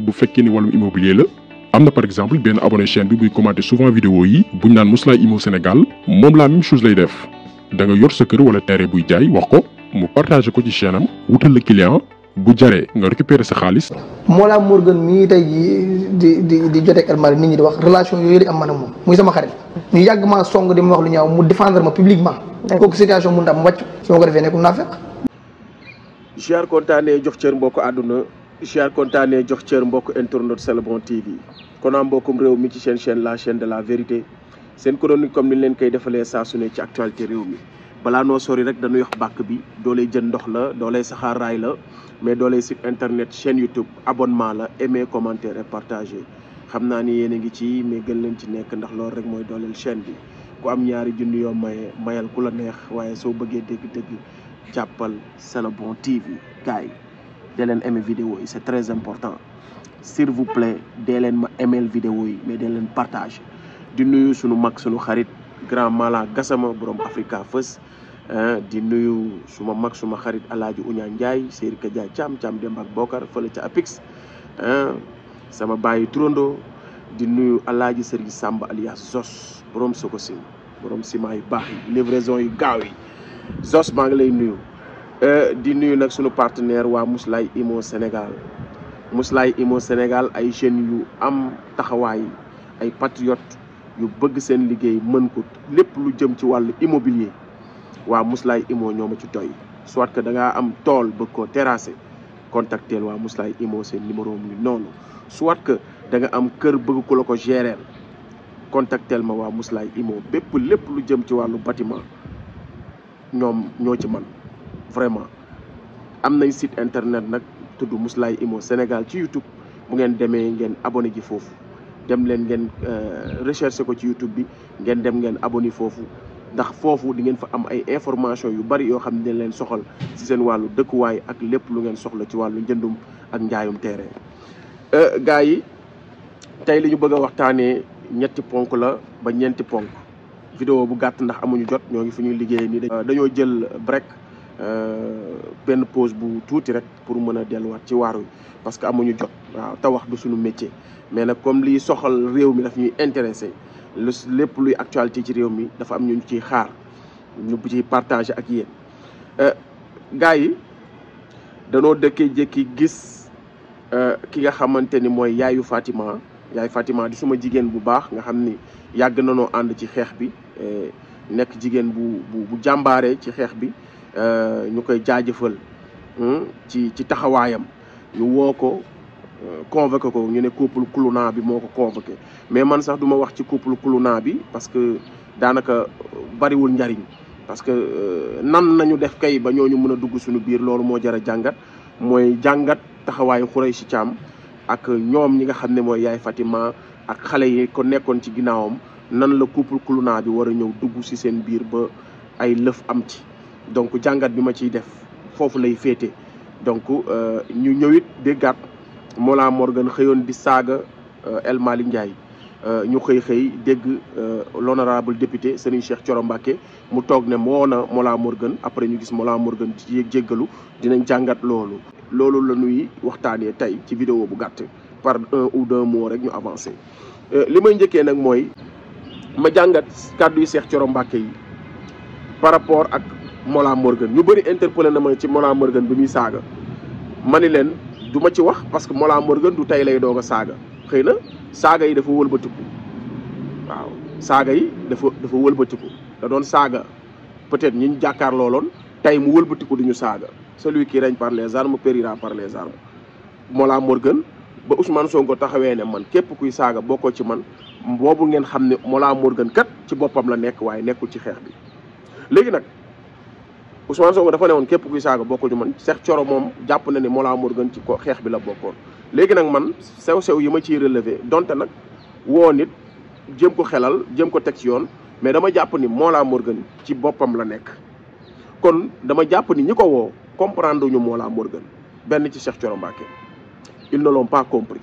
bu fekkee ni wàllum immobilier la am na par exemple benn abonné chaîne bi buy commenter souvent vidéo yi buñ naan Mously Immo Sénégal moom la même chose lay def da nga yor sa kër wala terrain buy jaay wax ko mu partager ko ci chaîne am wutal la client bu jaree nga récupérer sa xaalis. Mollah Morgun mii tey jii di joteeg El Malick nit ñi di wax relation yooyu di am man ak moom muy sama xarit ñu yàgg maa song di ma wax lu ñaaw mu défendre ma publiquement kooku situation mun am wàcc su ma ko defee nekkul naa fekk. Cheikh kontaanee jox cër mbokk àdduna Cheikh kontaanee jox cër mbokk internet C'est le bon TV kon am mbokkum réew mi ci seen chaîne la chaîne de la vérité seen chronique comme ni leen koy defalee saa su ne ci actualité réew mi balaa noo sori rek dañuy wax bàkk bi doolay jën ndox la doolay saxaar raay la mais doolay site internet chaîne YouTube abonnement la aimer commenter et partager xam naa ni yéen a ngi ci mais gën leen ci nekk ndax loolu rek mooy dooleel chaîne bi ku am ñaari junni yoo maye mayal ku la neex waaye soo bëggee dégg-dégg jàppal C'est le bon TV gars yi dee leen aimer vidéo yi c'est très important s'il vous plaît dee leen ma aimer vidéo yi mais dee leen partage di nuyu sunu mag sunu xarit grand Mala Gassama borom Africa First di nuyu suma mag suma xarit Alaaji Uña Ndiaye Seri Kadia Thiam Demba ak Bokar fële ca Apix sama bàyyi turando di nuyu Alaaji Serigne Samba alias Zos borom Sokosim borom ciment yu baax yi livraison yu gaaw yi Zos maa ngi lay nuyu di nuyu nag sunu partenaire waa Mously Immo Sénégal Mously Immo Sénégal ay jeunes yu am taxawaay ay patriotes yu bëgg seen liggéey mën ko lépp lu jëm ci wàllu immobilier waa Mously Immo ñoo ma ci doy soit que da ngaa am tool bëgg koo terrasser contacteel waa Mously Immo seen numéro mi noonu soit que da nga am kër bëgg ko la ko gérer contacteel ma waa Mously Immo bépp lépp lu jëm ci wàllu bâtiment ñoom ñoo ci man vraiment am nañ site internet nag tudd Mously Immo Sénégal ci YouTube bu ngeen demee ngeen abonné ji foofu dem leen ngeen recherche ko ci YouTube bi ngeen dem ngeen abonné foofu ndax foofu di ngeen fa am ay information yu bari yoo xam ne dañ leen soxal ci seen wàllu dëkkuwaay ak lépp lu ngeen soxla ci wàllu njëndum ak njaayum terrain gars yi tey li ñu bëgg a waxtaanee ñetti ponk la ba ñeenti ponk vidéo bu gàtt ndax amuñu jot ñoo ngi fu ñuy liggéey nii dañoo jël break benn pause bu tuuti rek pour mën a delluwaat ci waar wi parce que amuñu jot waaw te wax du suñu métier mais nag comme liy soxal réew mi daf ñuy intéressé lépp luy actualité ci réew mi dafa am ñu ciy xaar ñu ciy partagé ak yéen gars yi danoo dëkkee jékki gis ki nga xamante ni mooy yaayu Fatima di suma jigéen bu baax nga xam ni yàgg nanoo ànd ci xeex bi nekk jigéen bu jàmbaare ci xeex bi ñu koy jaajëfal ci taxawaayam ñu woo ko convoqué ko ñu ne couple Kuluna bi moo ko convoqué mais man sax duma wax ci couple Kuluna bi parce que daanaka bariwul njariñ parce que nan nañu def kay ba ñooñu mën a dugg suñu biir loolu moo jar a jàngat mooy jàngat taxawaayu Khoureychi Thiam ak ñoom ñi nga xam ne mooy yaay Fatima ak xale yi ko nekkoon ci ginnaawam nan la couple Kuluna bi war a ñëw dugg ci seen biir ba ay lëf am ci donc jàngat bi ma ciy def foofu lay féete donc ñu ñëwit déggaat Mollah Morgun xëyoon di saaga El Malick Ndiaye ñu xëy dégg l'honorable député Serigne Cheikh Thioro Mbacké mu toog ne moo na Mollah Morgun après ñu gis Mollah Morgun ci jéggalu dinañ jàngat loolu la ñuy waxtaanee tey ci vidéo bu gàtt par un ou deux mots rek ñu avancé li may njëkkee nag mooy ma jàngat kàddu yi Cheikh Thioro Mbacké yi par rapport ak Mollah Morgun ñu bëri interpellé na ma ci Mollah Morgun bi muy saaga ma ni leen du ma ci wax parce que Mollah Morgun du tey lay doog a saaga xëy na saaga yi dafa wëlbatiku waaw saaga yi dafa wëlbatiku da doon saaga peut-être ñi ñu jàkkaar looloon tey mu wëlbatiku duñu saaga celui qui règne par les armes périra par les armes Mollah Morgun ba Ousmane Sonko taxawee ne man képp kuy saaga bokkoo ci man boobu ngeen xam ne Mollah Morgun kat ci boppam la nekk waaye nekkul ci xeex bi léegi nag Ousmane Sonko dafa ne woon képp kuy saaga bokkul ci man Cheikh Thioro moom jàpp na ni Mollah Morgun ci ko xeex bi la bokkoon léegi nag man sew-sew yi ma ciy relevé donte nag woo nit jéem ko xelal jéem ko teg ci yoon mais dama jàpp ni Mollah Morgun ci boppam la nekk kon dama jàpp ni ñi ko woo comprendre ñu Mollah Morgun benn ci Cheikh Thioro Mbacké ils ne l'ont pas compris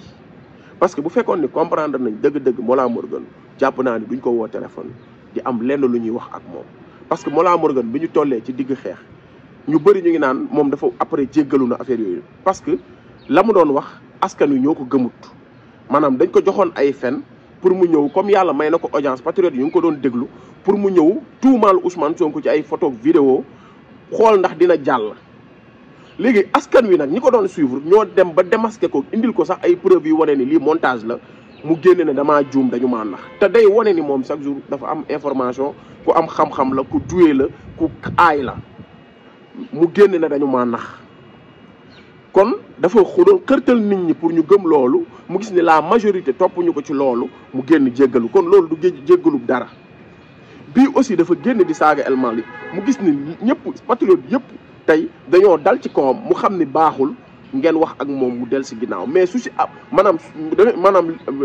parce que bu fekkoon ni comprendre nañ dëgg-dëgg Mollah Morgun jàpp naa ni duñ ko woo téléphone di am lenn lu ñuy wax ak moom parce que Mollah Morgun bi ñu tollee ci digg xeex ñu bëri ñu ngi naan moom dafa après jéggalu na affaire yooyu parce que la mu doon wax askan wi ñoo ko gëmut maanaam dañ ko joxoon ay fen pour mu ñëw comme yàlla may na ko audience patriote yi ñu ngi ko doon déglu pour mu ñëw tuumaal Ousmane Sonko ci ay photo vidéo xool ndax dina jàll. léegi askan wi nag ñi ko doon suivre ñoo dem ba démasqué ko indil ko sax ay preuve yu wane ni lii montage la mu génne ne damaa juum dañu maa nax te day wane ni moom chaque jour dafa am information ku am xam-xam la ku doué la ku aay la mu génne ne dañu maa nax kon dafa doon xërtal nit ñi pour ñu gëm loolu mu gis ni la majorité toppuñu ko ci loolu mu génn jéggalu kon loolu du jéggalu dara bii aussi dafa génn di saaga El Malick mu gis ni ñëpp patriote yëpp tey dañoo dal ci kawam mu xam ni baaxul ngeen wax ak moom mu del si ginnaaw mais su si maanaam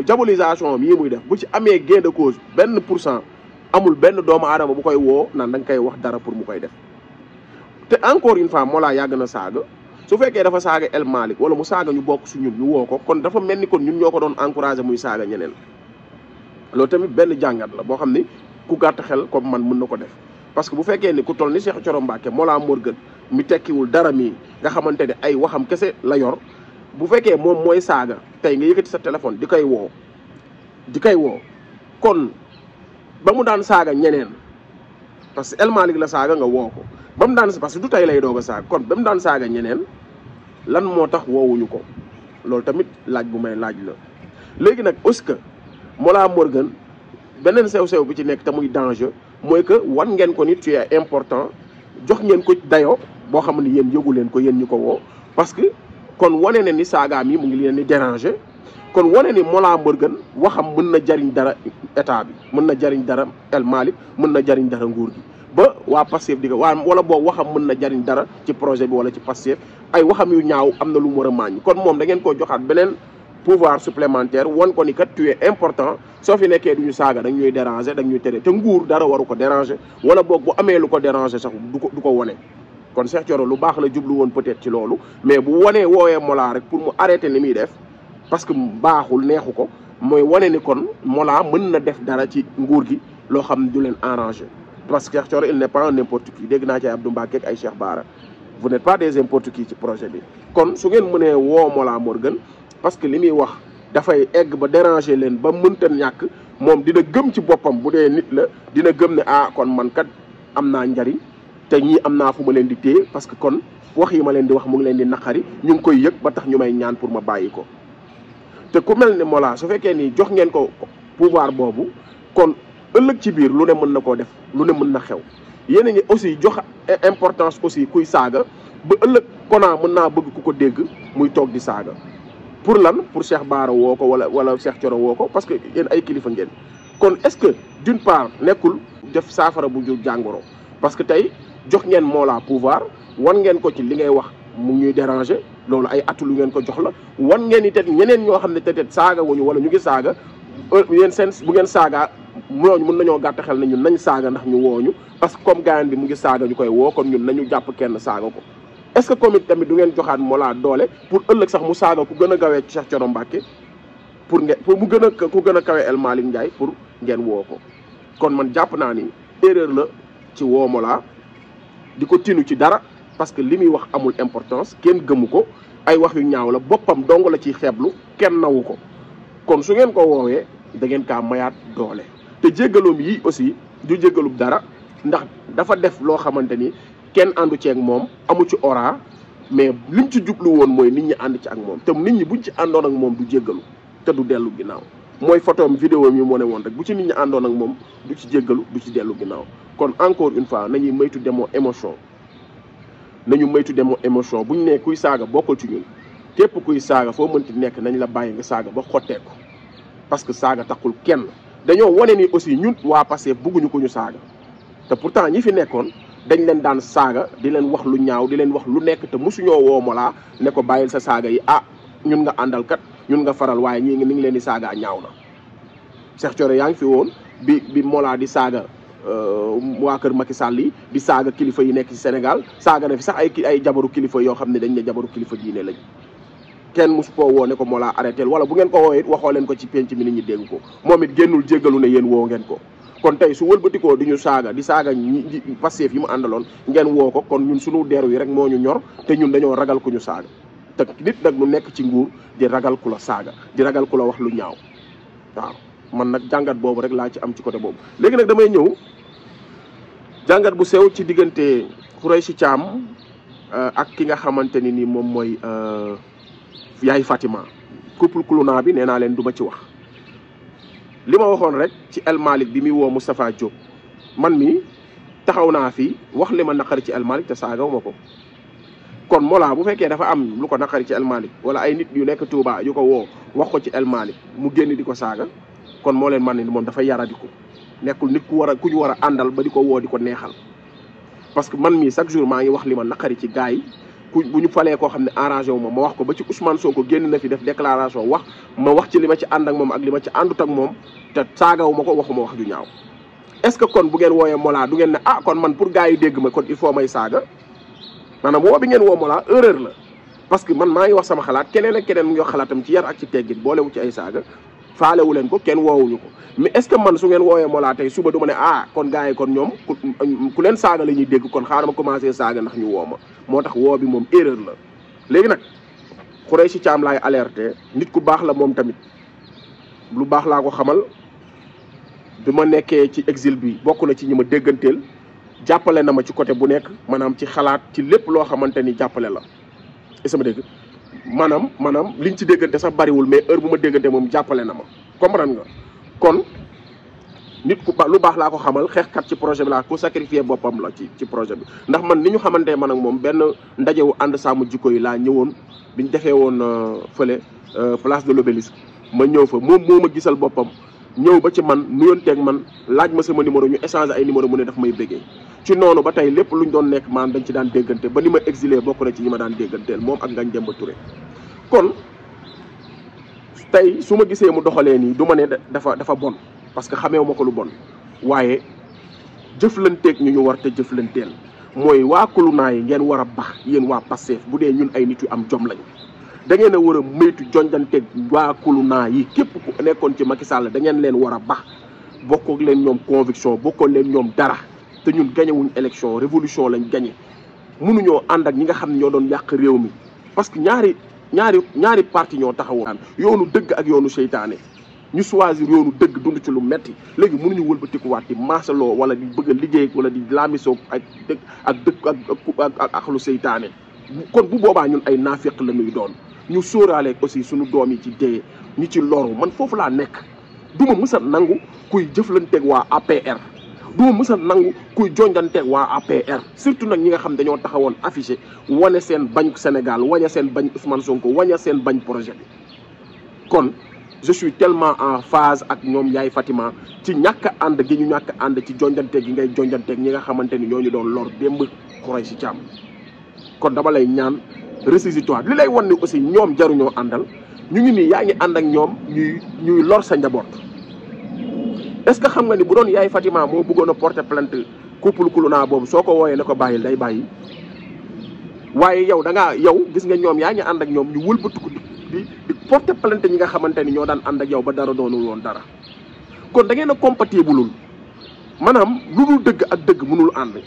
diabolisation yi muy def bu ci amee gain de cause 1% amul benn doomu aadama bu koy woo naan da nga koy wax dara pour mu koy def te encore une fois moo laa yàgg na saaga su fekkee dafa saaga El Malick wala mu saaga ñu bokk su ñun ñu woo ko kon dafa mel ni kon ñun ñoo ko doon encouragé muy saaga ñeneen loolu tamit benn jàngat la boo xam ni ku gàtt xel comme man mën na ko def parce que bu fekkee ni ku toll ni Cheikh Thioro Mbacké Mollah Morgun mi tekkiwul dara mii nga xamante ne ay waxam kese la yor bu fekkee moom mooy saaga tey nga yëkkati sa téléphone di koy woo kon ba mu daan saaga ñeneen parce que El Malick la saaga nga woo ko ba mu daan parce que du tey lay doog a saaga kon ba mu daan saaga ñeneen lan moo tax woowuñu ko loolu tamit laaj bu may laaj la. léegi nag est-ce que Mollah Morgun beneen sew-sew bi ci nekk te muy danger mooy que wan ngeen ko nit tu es important jox ngeen ko dayoo boo xam ne yéen yëgu leen ko yéen ñu ko woo parce que kon wane na ni saagaam yi mu ngi leen di déranger kon wane ni Mollah Morgun waxam mën na jariñ dara état bi mën na jariñ dara El Malick mën na jariñ dara nguur gi ba waa Pastef di ko wala boobu waxam mën na jariñ dara ci projet bi wala ci Pastef ay waxam yu ñaaw am na lu mu war a màññ kon moom da ngeen koo joxaat beneen pouvoir supplémentaire wan ko ni kat tu es important soo fi nekkee duñu saaga dañ ñuy déranger dañ ñuy tere te nguur dara waru ko déranger wala boog bu amee lu ko déranger sax du ko wone kon Cheikh Thioro lu baax la jublu woon peut-être ci loolu mais bu wonee woowee Mollah rek pour mu arrêter ni muy def parce que baaxul neexu ko mooy wane ni kon Mollah mën na def dara ci nguur gi loo xam ne du leen arranger parce que Cheikh Thioro il n'est pas n'importe qui dégg naa ci Abdou Mbacké ak ay Cheikh Bara vous n'êtes pas des n'importe qui ci projet bi kon su ngeen mënee woo Mollah Morgun parce que li muy wax dafay egg ba déranger leen ba mënta ñàkk moom dina gëm ci boppam bu dee nit la dina gëm ne kon man kat am naa njariñ te ñii am naa fu ma leen di téye parce que kon wax yi ma leen di wax mu ngi leen di naqari ñu ngi koy yëg ba tax ñu may ñaan pour ma bàyyi ko te ku mel ni Mollah su fekkee ni jox ngeen ko pouvoir boobu kon ëllëg ci biir lu ne mën na koo def lu ne mën na xew yéen a ngi aussi jox importance aussi kuy saaga ba ëllëg konaa mën naa bëgg ku ko dégg muy toog di saaga pour lan pour Cheikh Bara woo ko wala Cheikh Thioro woo ko parce que yéen ay kilifa ngeen kon est-ce que d'une part nekkul def saafara bu jur jàngoro parce que tey jox ngeen Mollah pouvoir wan ngeen ko ci li ngay wax mu ñuy déranger loolu ay atu lu ngeen ko jox la wan ngeen it ñeneen ñoo xam ne peut-être saaga wuñu wala ñu ngi saaga yéen seen bu ngeen saaga ñooñu mën nañoo gàtt xel ne ñun nañ saaga ndax ñu wooñu parce que comme gaayan bi mu ngi saaga ñu koy woo kon ñun nañu jàpp kenn saaga ko est-ce que comme tamit du ngeen joxaat Mollah doole pour ëllëg sax mu saaga ku gën a gawee Cheikh Thioro Mbacké pour mu gën a ku gën a kawee El Malick Ndiaye pour ngeen woo ko kon man jàpp naa ni erreur la ci woo Mollah di ko tinu ci dara parce que li muy wax amul importance kenn gëmu ko ay wax yu ñaaw la boppam dong la ciy xeeblu kenn nawu ko kon su ngeen ko woowee da ngeen kaa mayaat doole te jéggaloom yi aussi du jéggalub dara ndax dafa def loo xamante ni kenn àndu ci ak moom amu ci ora mais lim ci jublu woon mooy nit ñi ànd ci ak moom te nit ñi buñ ci àndoon ak moom du jéggalu te du dellu ginnaaw mooy photom vidéo mi moo ne woon rek bu ci nit ñi àndoon ak moom du ci jéggalu du ci dellu ginnaaw kon encore une fois nañuy moytu demoo émotion bu ñu nee kuy saaga bokkul ci ñun képp kuy saaga foo mënti nekk nañ la bàyyi nga saaga ba xotteeku parce que saaga taxul kenn dañoo wane ni aussi ñun waa Pastef bugguñu ko ñu saaga te pourtant ñi fi nekkoon dañ leen daan saaga di leen wax lu ñaaw di leen wax lu nekk te mosuñoo woo Mollah ne ko bàyyil sa saaga yi ñun nga àndal kat ñun nga faral waaye ñii ni ngi leen di saaga ñaaw na Cheikh Thioro yaa ngi fi woon bi Mollah di saaga waa kër Macky Sall yi di saaga kilifa yi nekk ci Sénégal saaga na fi sax ay jabaru kilifa yoo xam ne dañ ne jabaru kilifa diine lañ kenn mosu koo woo ne ko Mollah arrêté wala bu ngeen ko woowee it waxoo leen ko ci penc mi nit ñi dégg ko moom it génnul jéggalu ne yéen woo ngeen ko kon tey su wëlbatikoo di ñu saaga di saaga ñi Pastef yi mu àndaloon ngeen woo ko kon ñun suñu deru yi rek moo ñu ñor te ñun dañoo ragal ku ñu saaga te nit nag lu nekk ci nguur di ragal ku la saaga di ragal ku la wax lu ñaaw waaw man nag jàngat boobu rek laa ci am ci côté boobu. léegi nag damay ñëw jàngat bu sew ci diggante Khoureychi Thiam ak ki nga xamante ni nii moom mooy Yaay Fatima couple Kuluna bi nee naa leen du ma ci wax li ma waxoon rek ci El Malick bi muy woo Moustapha Diop man mi taxaw naa fi wax li ma naqari ci El Malick te saagaw ma ko kon Mollah bu fekkee dafa am lu ko naqari ci El Malick wala ay nit yu nekk Touba yu ko woo wax ko ci El Malick mu génn di ko saaga kon moo leen man ni moom dafa yaradiku nekkul nit ku ñu war a àndal ba di ko woo di ko neexal parce que man mii chaque jour maa ngi wax li ma naqari ci gars yi bu ñu falee koo xam ne arrangé wu ma wax ko ba ci Ousmane Sonko génn na fi def déclaration ma wax ci li ma ci ànd ak moom ak li ma ci àndut ak moom te saagawu ma ko waxuma wax ju ñaaw est-ce que kon bu ngeen wooyee Mollah du ngeen ne ah kon man pour gars yi dégg ma kon il faut may saaga maanaam woo bi ngeen woo Mollah erreur la parce que man maa ngi wax sama xalaat keneen ak keneen mu ngi wax xalaatam ci yar ak ci teggin boolewu ci ay saaga faalewu leen ko kenn woowuñu ko mais est-ce que man su ngeen woowee Mollah tey suba du ma ne ah kon gars yi kon ñoom ku leen saaga la ñuy dégg kon xaaral ma commencé saaga ndax ñu woo ma moo tax woo bi moom erreur la. léegi nag Khoureychi Thiam laay alerté nit ku baax la moom tamit lu baax laa ko xamal bi ma nekkee ci exil bi bokk na ci ñi ma dégganteel jàppale na ma ci côté bu nekk maanaam ci xalaat ci lépp loo xamante ni jàppale la est-ce que ma dégg maanaam liñ ci déggante sax bariwul mais heure bu ma déggante moom jàppale na ma comprendre nga kon nit ku lu baax laa ko xamal xeexkat ci projet bi laa ku sacrifier boppam la ci projet bi ndax man ni ñu xamante man ak moom benn ndajewu ànd sàmm jikko yi laa ñëwoon biñ defee woon fële place de l'Obélisque ma ñëw fa moom moo ma gisal boppam ñëw ba ci man nuyonteeg man laaj ma sama numéro ñu échanger ay numéro mu ne daf may bëggee ci noonu ba tey lépp luñ doon nekk maanaam dañ ci daan déggante ba ni ma exilé bokk na ci ñi ma daan dégganteel moom ak Ngagne Demba Touré kon tey su ma gisee mu doxalee nii du ma ne dafa bon parce que xameewu ma ko lu bon waaye jëflanteeg ñu war te jëflanteel mooy waa Kuluna yi ngeen war a bax yéen waa Pastef bu dee ñun ay nit yu am jom lañu da ngeen a war a moytu jonjanteeg waa Kuluna yi képp ku nekkoon ci Macky Sall da ngeen leen war a bax bokkoog leen ñoom conviction bokkoog leen ñoom dara te ñun gañewuñ élection révolution lañ gañe mënuñoo ànd ak ñi nga xam ne ñoo doon yàq réew mi parce que ñaari parti ñoo taxawoon yoonu dëgg ak yoonu seytaane ñu choisir yoonu dëgg dund ci lu metti léegi mënuñu wëlbatikuwaat di maasaloo wala di bëgg a liggéey wala di laamisoo ak dëgg ak lu seytaane kon bu boobaa ñun ay naafiq la ñuy doon ñu sóoraale aussi suñu doom yi ci dee ñu ci loru man foofu laa nekk du ma mës a nangu kuy jëflanteeg waa APR du ma mës a nangu kuy jonjanteeg waa APR surtout nag ñi nga xam dañoo taxawoon affiché wane seen bañ Sénégal wane seen bañ Ousmane Sonko wane seen bañ projet bi kon je suis tellement en phase ak ñoom Yaay Fatima ci ñàkk a ànd gi ñu ñàkk a ànd ci jonjanteeg gi ngay jonjanteeg ñi nga xamante ni ñooñu doon lor démb Khoureychi Thiam kon dama lay ñaan résistoire li lay wan ni aussi ñoom jaruñoo àndal ñu ngi nii yaa ngi ànd ak ñoom ñuy lor sa njaboot est-ce que xam nga ni bu doon Yaay Fatima moo bëggoon a porter plainte couple Kuluna boobu soo ko wooyee ne ko bàyyil day bàyyi waaye yow yow gis nga ñoom yaa ngi ànd ak ñoom ñu wëlbatiku di porter plainte ñi nga xamante ni ñoo daan ànd ak yow ba dara doonul woon dara kon da ngeen a compatible maanaam lu dul dëgg ak dëgg mënul ànd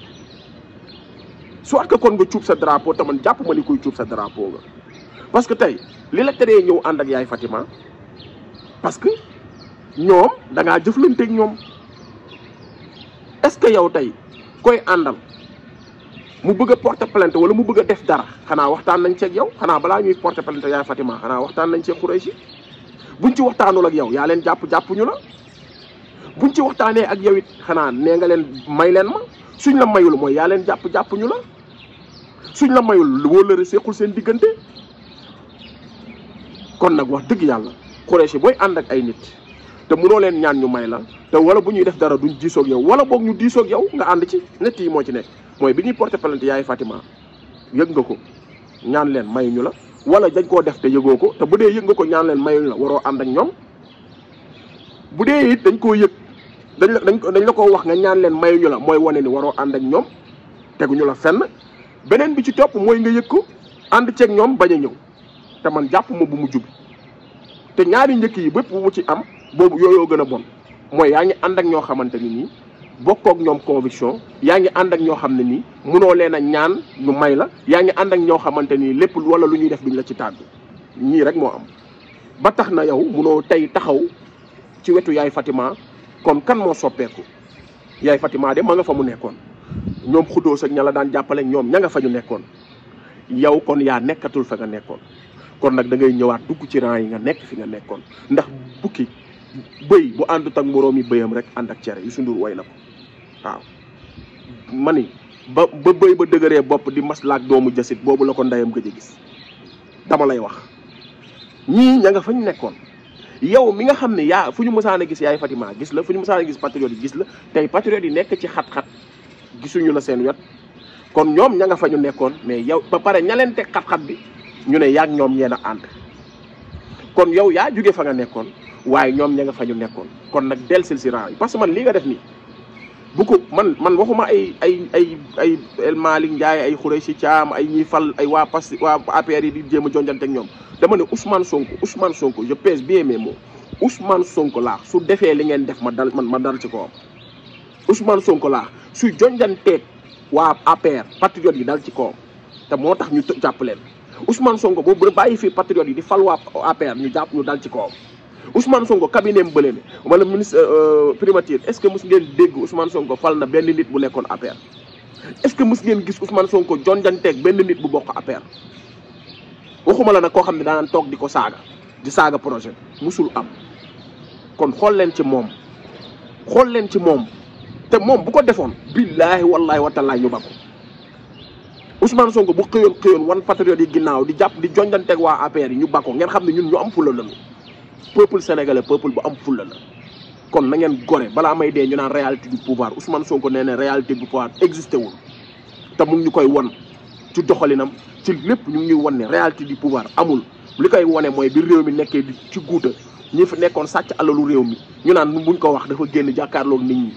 soit que kon nga cuub sa drapeau te man jàpp ma ni kuy cuub sa drapeau nga parce que tey li la teree ñëw ànd ak Yaay Fatima parce que ñoom da ngaa jëflanteeg ñoom est-ce que yow tey koy àndal mu bëgg a porter plainte wala mu bëgg a def dara xanaa waxtaan nañ ceeg yow xanaa balaa ñuy porter plainte Yaay Fatima xanaa waxtaan nañ ceeg Khoureychi buñ ci waxtaanul ak yow yaa leen jàpp ñu la buñ ci waxtaanee ak yow it xanaa nee nga leen may leen ma suñ la mayul mooy yaa leen jàpp ñu la suñ la mayul wóolëre sequl seen diggante kon nag wax dëgg yàlla Khoureychi booy ànd ak ay nit te mënoo leen ñaan ñu may la te wala bu ñuy def dara duñ diisoog yow wala boog ñu diisoog yow nga ànd ci nett yi moo ci nekk mooy bi ñuy porter plainte Yaay Fatima yëg nga ko ñaan leen mayuñu la wala dañ koo def te yëgoo ko te bu dee yëg nga ko ñaan leen mayuñu la waroo ànd ak ñoom bu dee it dañ koo yëg dañ la ko wax nga ñaan leen mayuñu la mooy wane ni waroo ànd ak ñoom teguñu la fenn beneen bi ci topp mooy nga yëg ko ànd ceeg ñoom bañ a ñëw te man jàpp ma bu mu jub te ñaari njëkk yi bépp bu mu ci am boobu yooyoo gën a bon mooy yaa ngi ànd ak ñoo xamante ni nii bokkoo ak ñoom conviction yaa ngi ànd ak ñoo xam ne nii munoo leen a ñaan ñu may la yaa ngi ànd ak ñoo xamante ni lépp wala lu ñuy def duñ la ci tàggu ñii rek moo am. ba tax na yow munoo tey taxaw ci wetu yaay Fatima kon kan moo soppeeku yaay Fatima de ma nga fa mu nekkoon ñoom xudóos ak ña la daan jàppale ñoom ña nga fa ñu nekkoon yow kon yaa nekkatul fa nga nekkoon kon nag da ngay ñëwaat dugg ci rang yi nga nekk fi nga nekkoon ndax bukki bëy bu àndut ak moroomi bëyam rek ànd ak cere Youssou Ndour way na ko waaw ma ni ba bëy ba dëgëree bopp di maslaak doomu jasit boobu la ko ndeyam gëj a gis dama lay wax ñii ña nga fa ñu nekkoon yow mi nga xam ne yaa fu ñu mësaan a gis yaay Fatima gis la fu ñu mësaan a gis patriote yi gis la tey patriote yi nekk ci xat-xat gisuñu la seen wet kon ñoom ña nga fa ñu nekkoon mais yow ba pare ña leen teg xat-xat bi ñu ne yaag ñoom yéen a ànd kon yow yaa jóge fa nga nekkoon waaye ñoom ña nga fa ñu nekkoon kon nag delsil si rang yi parce que man lii nga def nii bu ko man waxuma ay El Malick Ndiaye ay Khoureychi Thiam ay ñiy fal ay waa APR yi di jéem a jonjante ak ñoom dama ne Ousmane Sonko je pèse bien mes mots Ousmane Sonko laa su defee li ngeen def ma dal ci kawam Ousmane Sonko laa su jonjanteeg waa APR patriote yi dal ci kawam te moo tax ñu jàpp leen Ousmane Sonko boobu bàyyi fii patriote yi di fal waa APR ñu dal ci kawam Ousmane Sonko cabinet am bële ne wala ministre primature est-ce que mës ngeen dégg Ousmane Sonko fal na benn nit bu nekkoon APR est-ce que mës ngeen gis Ousmane Sonko jonjanteeg benn nit bu bokk APR waxuma la nag koo xam ne daan toog di ko saaga projet musul am kon xool leen ci moom te moom bu ko defoon billaahi wallaahi watalaay ñu ba ko Ousmane Sonko bu xëyoon wan patriote yi ginnaaw di jàpp di jonjanteeg waa APR yi ñu ba ko ngeen xam ne ñun ñu am fulla lañu peuple sénégalais peuple bu am fulla la kon na ngeen gore balaa may dee ñu naan réalité du pouvoir Ousmane Sonko nee na réalité du pouvoir existé wul te mu ngi ñu koy won ci doxalinam ci lépp ñu ngi ñuy won ne réalité du pouvoir amul li koy wone mooy bi réew mi nekkee di ci guuta ñi fi nekkoon sàcc alalu réew mi ñu naan buñ ko wax dafa génn jàkkaarloog nit ñi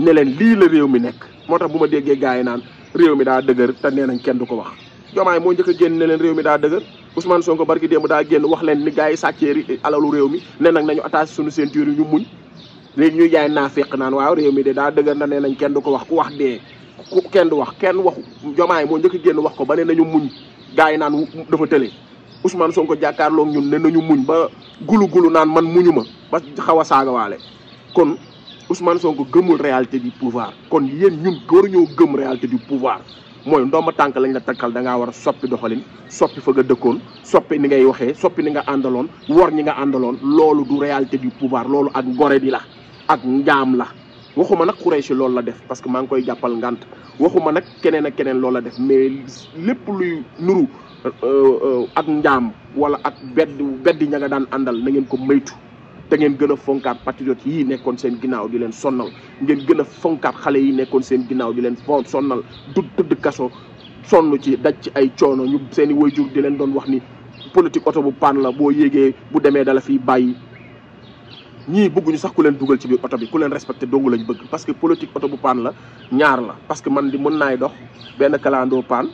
ne leen lii la réew mi nekk moo tax bu ma déggee gars yi naan réew mi daa dëgër te nee nañ kenn du ko wax Diomaye moo njëkk a génn ne leen réew mi daa dëgër Ousmane Sonko barki démb daa génn wax leen ni gars yi sàccee alalu réew mi ne nag nañu attaché suñu ceinture yi ñu muñ léegi ñuy jaay naa féq naan waaw réew mi de daa dëgër na nee nañ kenn du ko wax ku wax dee kenn du wax kenn waxu Diomaye moo njëkk a génn wax ko ba ne nañu muñ gars yi naan dafa tële Ousmane Sonko jàkkaarloog ñun ne nañu muñ ba gulu naan man muñu ma ba xaw a saagawaale kon Ousmane Sonko gëmul réalité du pouvoir kon yéen ñun waruñoo gëm réalité du pouvoir mooy ndomba tànk lañ la takkal da ngaa war a soppi doxalin soppi fa nga dëkkoon soppi ni ngay waxee soppi ni nga àndaloon wor ñi nga àndaloon loolu du réalité du pouvoir loolu ak ngore di la ak njaam la waxuma nag Khoureychi loolu la def parce que maa ngi koy jàppal ngant waxuma nag keneen ak keneen loolu la def mais lépp luy nuru ak njaam wala ak beddi ña nga daan àndal na ngeen ko maytu te ngeen gën a fonkaat patriote yii nekkoon seen ginnaaw di leen sonnal ngeen gën a fonkaat xale yi nekkoon seen ginnaaw di leen sonnal du tëdd kaso sonn ci daj ci ay coono ñu seen i waajur di leen doon wax ni politique oto bu paan la boo yéegee bu demee dala fiy bàyyi ñii bëgguñu sax ku leen dugal ci biir oto bi ku leen respecté dongu lañ bëgg parce que politique oto bu paan la ñaar la parce que man di mën naay dox benn kalandoo paan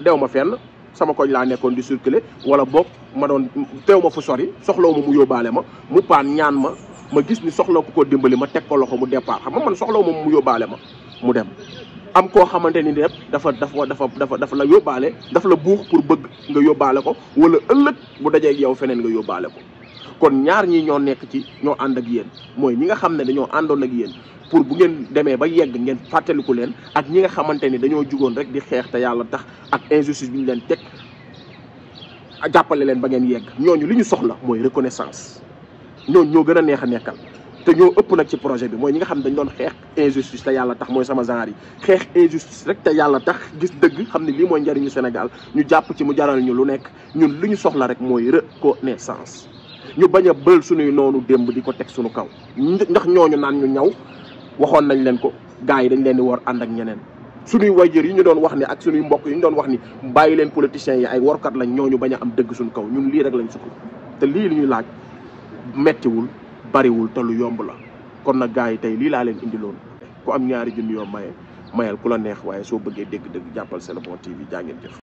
dew ma fenn sama koñ laa nekkoon di circuler wala boog ma doon teew ma fu sori soxlaw ma mu yóbbaale ma mu paan ñaan ma gis ni soxla ko dimbali ma teg ko loxo mu départ xam nga man soxlaw ma mu yóbbaale ma mu dem am koo xamante ni dafa la yóbbaale dafa la buux pour bëgg nga yóbbaale ko wala ëllëg bu dajee ak yow feneen nga yóbbaale ko kon ñaar ñi ñoo nekk ci ñoo ànd ak yéen mooy ñi nga xam ne dañoo àndoon ak yéen pour bu ngeen demee ba yegg ngeen fàttaliku leen ak ñi nga xamante ni dañoo jugoon rek di xeex te yàlla tax ak injustice bi ñu leen teg jàppale leen ba ngeen yegg ñooñu li ñu soxla mooy reconnaissance ñooñu ñoo gën a neex a nekkal te ñoo ëpp nag ci projet bi mooy ñi nga xam ne dañ doon xeex injustice te yàlla tax mooy sama genre yi xeex injustice rek te yàlla tax gis dëgg xam ne lii mooy njariñu Sénégal ñu jàpp ci mu jaral ñu lu nekk ñun li ñu soxla rek mooy reconnaissance ñu bañ a bël suñuy noonu démb di ko teg suñu kaw ndax ñooñu naan ñu ñaw waxoon nañ leen ko gars yi dañ leen di war ànd ak ñeneen suñuy wayjër yi ñu doon wax ni ak suñuy mbokk yi ñu doon wax ni bàyyi leen politiciens yi ay workat lañ ñooñu bañ a am dëgg suñu kaw ñun lii rek lañ soxla te lii li ñuy laaj mettiwul bariwul te lu yomb la kon nag gars yi tey lii laa leen indiloon ku am ñaari junni yoo mayal ku la neex waaye soo bëggee dégg-dëgg jàppal C'est Le Bon TV jaa ngeen jëf